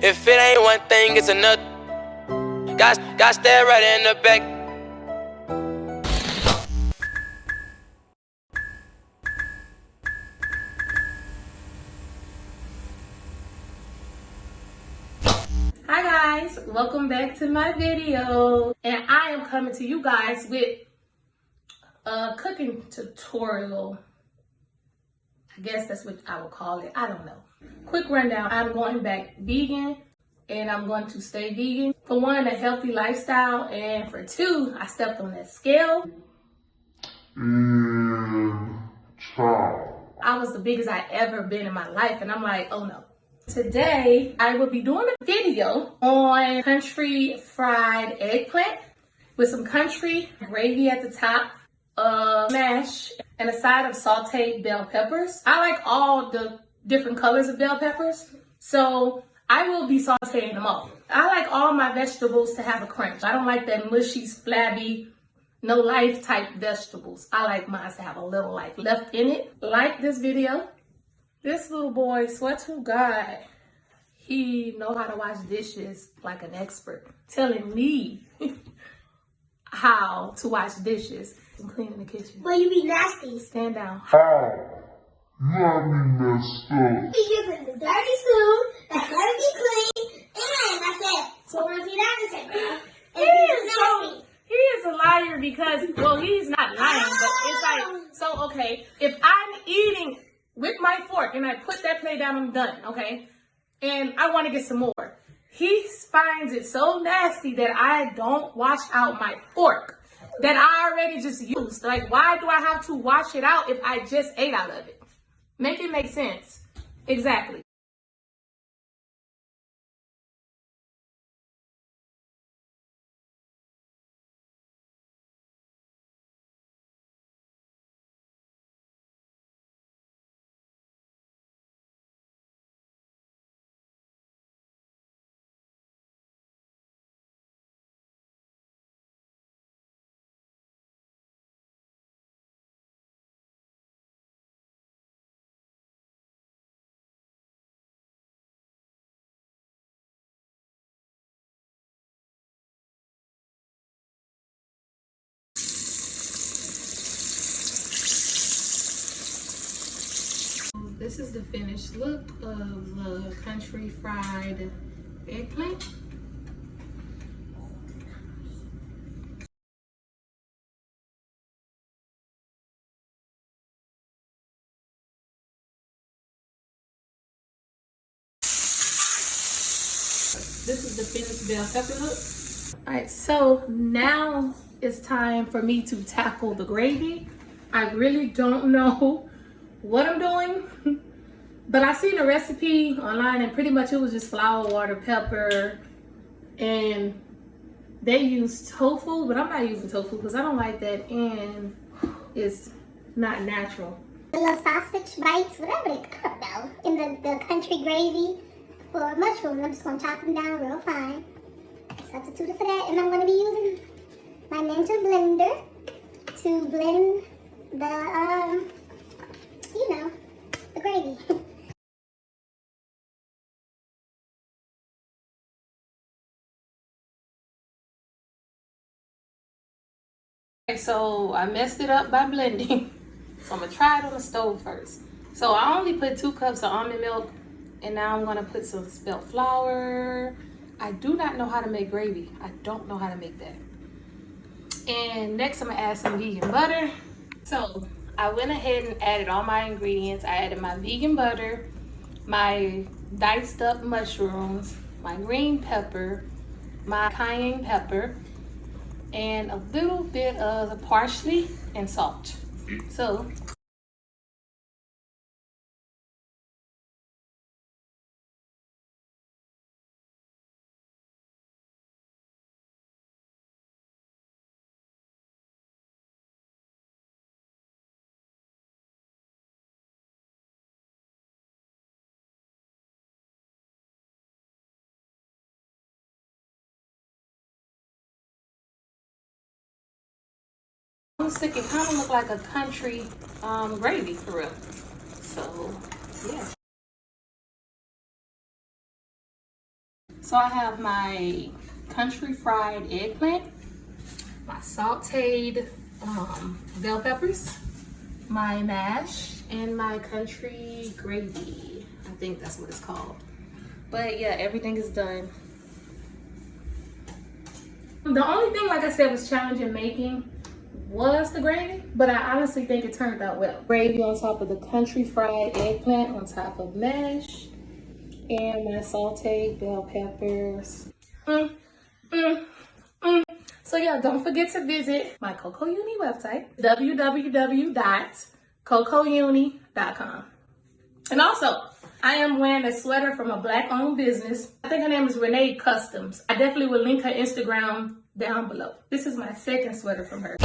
If it ain't one thing, it's another. Got that right in the back. Hi guys, welcome back to my video, and I am coming to you guys with a cooking tutorial. I guess that's what I would call it. I don't know. Quick rundown. I'm going back vegan, and I'm going to stay vegan. For one, a healthy lifestyle, and for two, I stepped on that scale. I was the biggest I ever been in my life, and I'm like, oh no. Today, I will be doing a video on country fried eggplant with some country gravy at the top, mash, and a side of sauteed bell peppers. I like all the different colors of bell peppers, so I will be sauteing them all. I like all my vegetables to have a crunch. I don't like that mushy, flabby, no life type vegetables. I like mine to have a little life left in it. Like this video. This little boy, swear to God, he know how to wash dishes like an expert. Telling me how to wash dishes and clean in the kitchen. Well, you be nasty. Stand down. How? You have me messed up. You using the dirty spoon that's gonna be clean, and I said, so when he doesn't say that, He is a liar because, well, he's not lying, but it's like, so okay, if I'm eating with my fork and I put that plate down, I'm done, okay? And I want to get some more. He finds it so nasty that I don't wash out my fork that I already just used. Like, why do I have to wash it out if I just ate out of it? Make it make sense. Exactly. This is the finished look of the country fried eggplant. This is the finished bell pepper look. All right, so now it's time for me to tackle the gravy. I really don't know what I'm doing, but I seen a recipe online and pretty much it was just flour, water, pepper, and they use tofu, but I'm not using tofu because I don't like that and it's not natural. the little sausage bites, whatever they, I don't know, in the country gravy for mushrooms. I'm just gonna chop them down real fine. Substitute it for that, and I'm gonna be using my Ninja blender to blend the, the gravy. Okay, so I messed it up by blending. So I'm gonna try it on the stove first. So I only put 2 cups of almond milk, and now I'm gonna put some spelt flour. I do not know how to make gravy. I don't know how to make that. And next I'm gonna add some vegan butter. So I went ahead and added all my ingredients. I added my vegan butter, my diced up mushrooms, my green pepper, my cayenne pepper, and a little bit of the parsley and salt. So honestly, it kind of look like a country gravy for real. So yeah. So I have my country fried eggplant, my sauteed bell peppers, my mash, and my country gravy. I think that's what it's called. But yeah, everything is done. The only thing, like I said, was challenging making was the gravy, but I honestly think it turned out well. Gravy on top of the country fried eggplant on top of mash, and my sauteed bell peppers. So yeah, don't forget to visit my CoCoUni website, www.CoCoUni.com. And also, I am wearing a sweater from a Black-owned business. I think her name is Renee Customs. I definitely will link her Instagram down below. This is my second sweater from her.